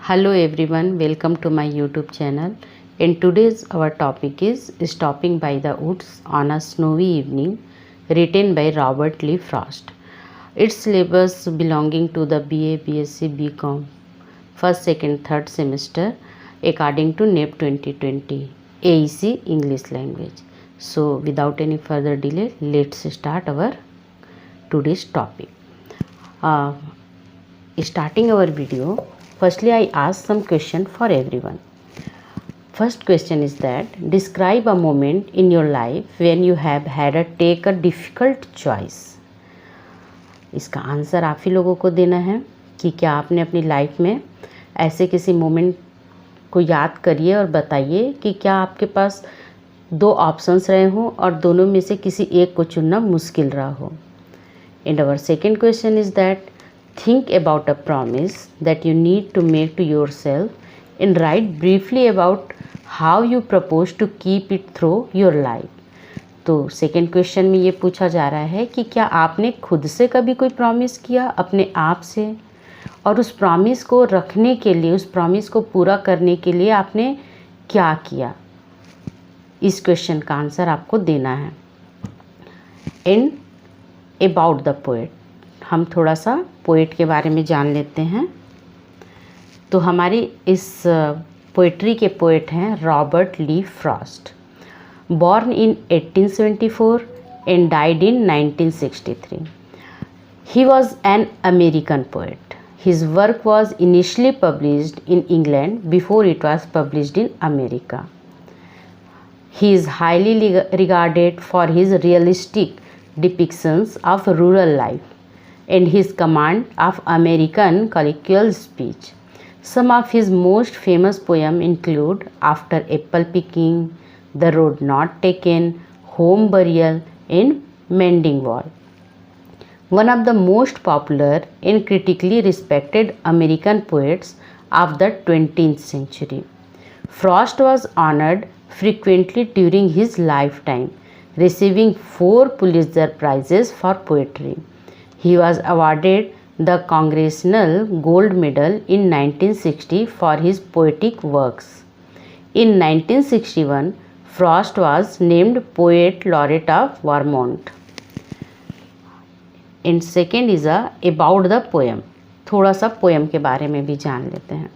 Hello everyone, welcome to my YouTube channel. And today's our topic is Stopping by the Woods on a Snowy Evening, written by Robert Lee Frost. Its syllabus belonging to the BA, BSc, BCom, first, second, third semester according to NEP 2020, AEC English language. So without any further delay, let's start our today's topic. Starting our video, firstly I ask some question for everyone. First question is that describe a moment in your life when you have had to take a difficult choice. इसका answer आप ही लोगों को देना है कि क्या आपने अपनी लाइफ में ऐसे किसी मोमेंट को याद करिए और बताइए कि क्या आपके पास दो ऑप्शंस रहे हों और दोनों में से किसी एक को चुनना मुश्किल रहा हो. And our second question is that think about a promise that you need to make to yourself and write briefly about how you propose to keep it through your life. तो सेकेंड क्वेश्चन में ये पूछा जा रहा है कि क्या आपने खुद से कभी कोई प्रॉमिस किया अपने आप से और उस प्रॉमिस को रखने के लिए, उस प्रॉमिस को पूरा करने के लिए आपने क्या किया. इस क्वेश्चन का आंसर आपको देना है. एंड अबाउट द पोएट, हम थोड़ा सा पोएट के बारे में जान लेते हैं. तो हमारी इस पोएट्री के पोएट हैं Robert Lee Frost. Born in 1874 and died in 1963. He was an American poet. His work was initially published in England before it was published in America. He is highly regarded for his realistic depictions of rural life and his command of American colloquial speech. Some of his most famous poems include After Apple Picking, The Road Not Taken, Home Burial, and Mending Wall. One of the most popular and critically respected American poets of the 20th century, Frost was honored frequently during his lifetime, receiving 4 Pulitzer Prizes for poetry. He was awarded the Congressional Gold Medal in 1960 for his poetic works. In 1961, Frost was named Poet Laureate of Vermont. And second is about the poem. थोड़ा सा poem के बारे में भी जान लेते हैं.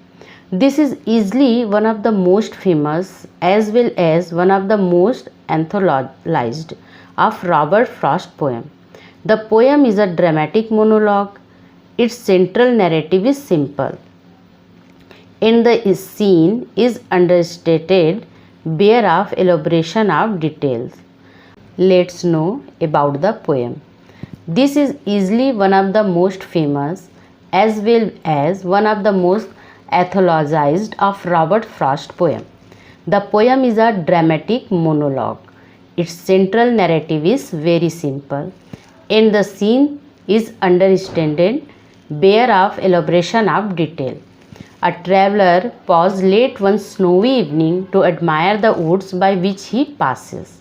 This is easily one of the most famous as well as one of the most anthologized of Robert Frost poem. The poem is a dramatic monologue. Its central narrative is simple, and the scene is understated, bare of elaboration of details. Let's know about the poem. This is easily one of the most famous as well as one of the most anthologized of Robert Frost poem. The poem is a dramatic monologue. Its central narrative is very simple, and the scene is understated, bare of elaboration of detail. A traveler pauses late one snowy evening to admire the woods by which he passes.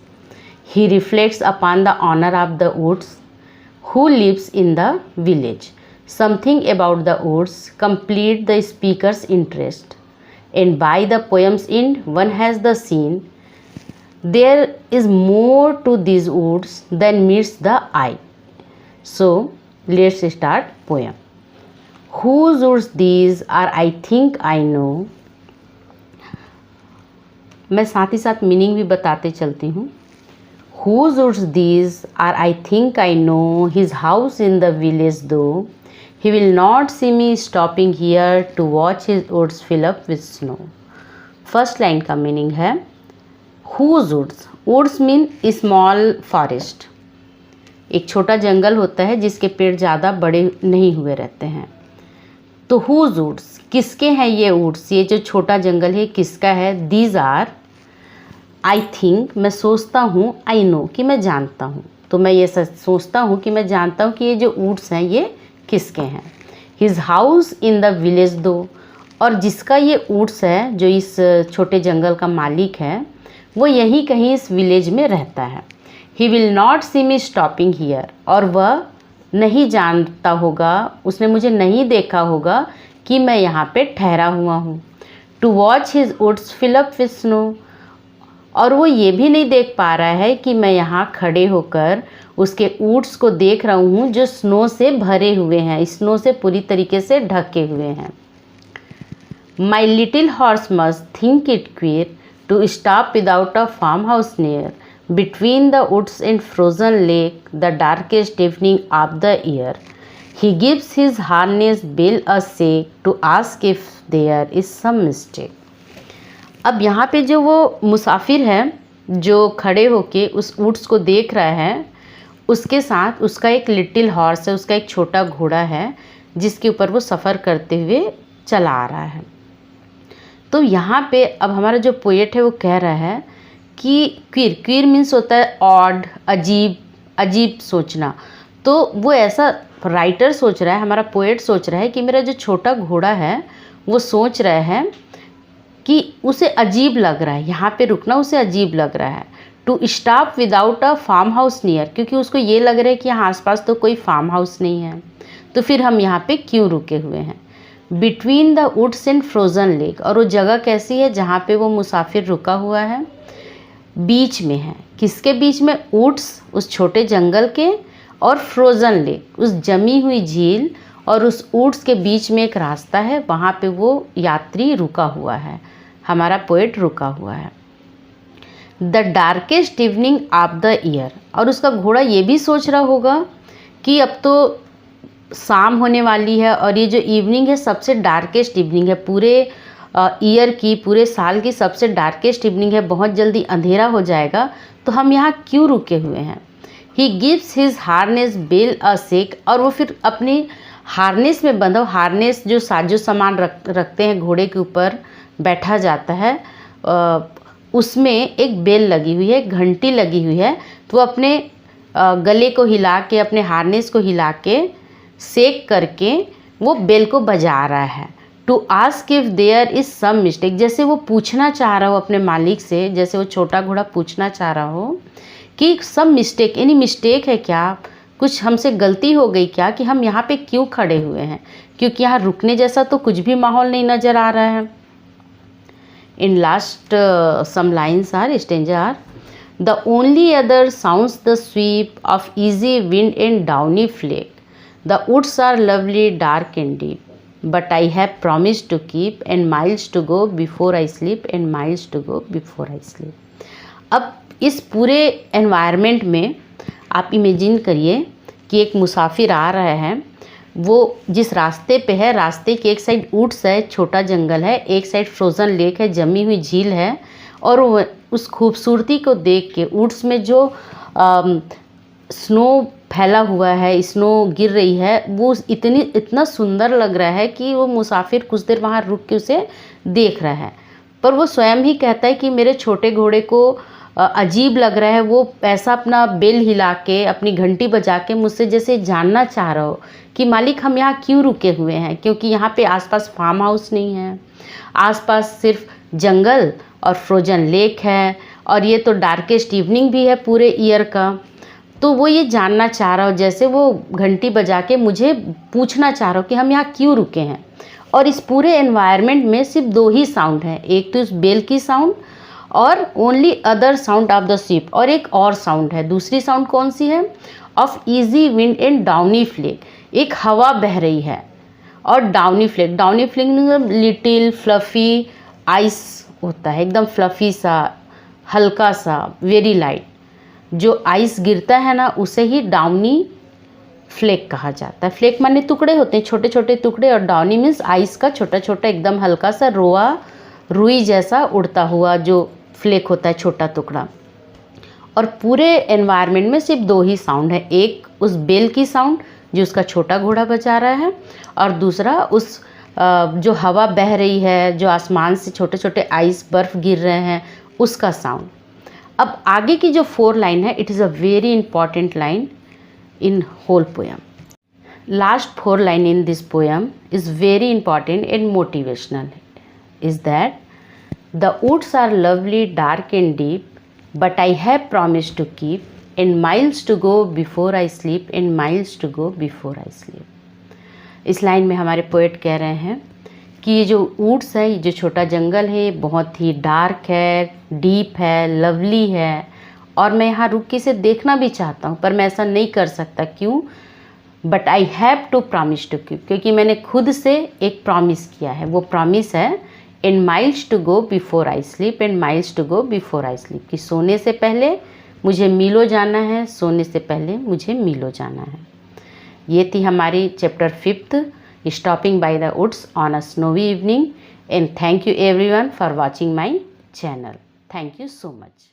He reflects upon the owner of the woods who lives in the village. Something about the woods completes the speaker's interest, and by the poem's end one has the scene. There is more to these woods than meets the eye. So let's start poem. Whose woods these are, I think I know. मैं साथ ही साथ meaning भी बताते चलती हूँ. Whose woods these are, I think I know. His house in the village though. He will not see me stopping here to watch his woods fill up with snow. First line का meaning है whose woods. woods mean small forest. एक छोटा जंगल होता है जिसके पेड़ ज़्यादा बड़े नहीं हुए रहते हैं. तो whose woods, किसके हैं ये woods, ये जो छोटा जंगल है किसका है. these are, I think, मैं सोचता हूँ, I know, कि मैं जानता हूँ. तो मैं ये सोचता हूँ कि मैं जानता हूँ कि ये जो woods हैं ये किसके हैं. His house in the village दो, और जिसका ये ऊट्स है, जो इस छोटे जंगल का मालिक है, वो यहीं कहीं इस विलेज में रहता है. He will not see me stopping here, और वह नहीं जानता होगा, उसने मुझे नहीं देखा होगा कि मैं यहाँ पे ठहरा हुआ हूँ। To watch his woods fill up with snow, और वो ये भी नहीं देख पा रहा है कि मैं यहाँ खड़े होकर उसके ऊट्स को देख रहा हूँ जो स्नो से भरे हुए हैं, स्नो से पूरी तरीके से ढके हुए हैं। My little horse must think it queer to stop without a farmhouse near, between the woods and frozen lake, the darkest evening of the year. He gives his harness bell a shake to ask if there is some mistake. अब यहाँ पे जो वो मुसाफिर है जो खड़े होके उस ऊँट्स को देख रहा है, उसके साथ उसका एक लिटिल हॉर्स है, उसका एक छोटा घोड़ा है जिसके ऊपर वो सफ़र करते हुए चला आ रहा है। तो यहाँ पे अब हमारा जो पोएट है वो कह रहा है कि क्वीर मीन्स होता है ऑड, अजीब, अजीब सोचना। तो वो ऐसा राइटर सोच रहा है, हमारा पोएट सोच रहा है कि मेरा जो छोटा घोड़ा है वो सोच रहा है कि उसे अजीब लग रहा है, यहाँ पे रुकना उसे अजीब लग रहा है। To stop without a farmhouse near, क्योंकि उसको ये लग रहा है कि यहाँ आसपास तो कोई फार्म हाउस नहीं है, तो फिर हम यहाँ पे क्यों रुके हुए हैं। Between the woods and frozen lake, और वो जगह कैसी है जहाँ पे वो मुसाफिर रुका हुआ है, बीच में है। किसके बीच में? वुड्स, उस छोटे जंगल के, और फ्रोजन लेक, उस जमी हुई झील, और उस वुड्स के बीच में एक रास्ता है, वहाँ पे वो यात्री रुका हुआ है, हमारा पोएट रुका हुआ है। The darkest evening of the year, और उसका घोड़ा ये भी सोच रहा होगा कि अब तो शाम होने वाली है और ये जो इवनिंग है सबसे डार्केस्ट इवनिंग है, पूरे ईयर की, पूरे साल की सबसे डार्केस्ट इवनिंग है, बहुत जल्दी अंधेरा हो जाएगा, तो हम यहाँ क्यों रुके हुए हैं। He gives his harness bell a shake, और वो फिर अपनी हार्नेस में बंधा, हार्नेस जो साजो सामान रखते हैं घोड़े के ऊपर बैठा जाता है, उसमें एक बेल लगी हुई है, घंटी लगी हुई है, तो वो अपने गले को हिला के, अपने हार्नेस को हिला के, शेक करके वो बेल को बजा रहा है। To ask if there is some mistake, जैसे वो पूछना चाह रहा हो अपने मालिक से, जैसे वो छोटा घोड़ा पूछना चाह रहा हो कि सम मिस्टेक, यानी मिस्टेक है क्या, कुछ हमसे गलती हो गई क्या कि हम यहाँ पे क्यों खड़े हुए हैं, क्योंकि यहाँ रुकने जैसा तो कुछ भी माहौल नहीं नज़र आ रहा है। In last some lines or stanza or, the only other sound's the sweep of easy wind and downy flake, the woods are lovely dark and deep, but I have promised to keep, and miles to go before I sleep, and miles to go before I sleep. अब इस पूरे environment में आप imagine करिए कि एक मुसाफिर आ रहा है, वो जिस रास्ते पे है, रास्ते की एक साइड ऊट्स है, छोटा जंगल है, एक साइड फ्रोज़न लेक है, जमी हुई झील है, और वो उस खूबसूरती को देख के, ऊट्स में जो स्नो फैला हुआ है, स्नो गिर रही है, वो इतना सुंदर लग रहा है कि वो मुसाफिर कुछ देर वहाँ रुक के उसे देख रहा है। पर वो स्वयं ही कहता है कि मेरे छोटे घोड़े को अजीब लग रहा है, वो ऐसा अपना बेल हिला के, अपनी घंटी बजा के मुझसे जैसे जानना चाह रहा हो कि मालिक हम यहाँ क्यों रुके हुए हैं, क्योंकि यहाँ पे आसपास फार्म हाउस नहीं है, आसपास सिर्फ जंगल और फ्रोजन लेक है, और ये तो डार्केस्ट इवनिंग भी है पूरे ईयर का। तो वो ये जानना चाह रहा हो, जैसे वो घंटी बजा के मुझे पूछना चाह रहा हो कि हम यहाँ क्यों रुके हैं। और इस पूरे एनवायरनमेंट में सिर्फ दो ही साउंड है, एक तो इस बेल की साउंड, और only other sound of the ship, और एक और साउंड है, दूसरी साउंड कौन सी है, of easy wind and downy flake, एक हवा बह रही है, और डाउनी फ्लेक, डाउनी फ्लेक मतलब लिटिल फ्लफ़ी आइस होता है, एकदम फ्लफ़ी सा, हल्का सा, वेरी लाइट, जो आइस गिरता है ना उसे ही डाउनी फ्लेक कहा जाता है। फ्लेक माने टुकड़े होते हैं, छोटे छोटे टुकड़े, और डाउनी मीन्स आइस का छोटा छोटा एकदम हल्का सा रोआ रुई जैसा उड़ता हुआ जो फ्लेक होता है, छोटा टुकड़ा। और पूरे एनवायरनमेंट में सिर्फ दो ही साउंड है, एक उस बेल की साउंड जो उसका छोटा घोड़ा बजा रहा है, और दूसरा उस जो हवा बह रही है, जो आसमान से छोटे छोटे आइस बर्फ़ गिर रहे हैं, उसका साउंड। अब आगे की जो 4 लाइन है, it is a very important line in whole poem. Last 4 line in this poem is very important and motivational, is that the woods are lovely, dark and deep, but I have promised to keep, and miles to go before I sleep, and miles to go before I sleep. इस line में हमारे poet कह रहे हैं कि ये जो woods है, ये जो छोटा जंगल है, ये बहुत ही डार्क है, डीप है, लवली है और मैं यहाँ रुक के इसे देखना भी चाहता हूँ, पर मैं ऐसा नहीं कर सकता। क्यों? But I have to promise to keep, क्योंकि मैंने खुद से एक प्रॉमिस किया है। वो प्रॉमिस है in miles to go before I sleep, and miles to go before I sleep, कि सोने से पहले मुझे मीलो जाना है, सोने से पहले मुझे मीलो जाना है। ये थी हमारी chapter 5th, stopping by the woods on a snowy evening. And thank you everyone for watching my channel. Thank you so much.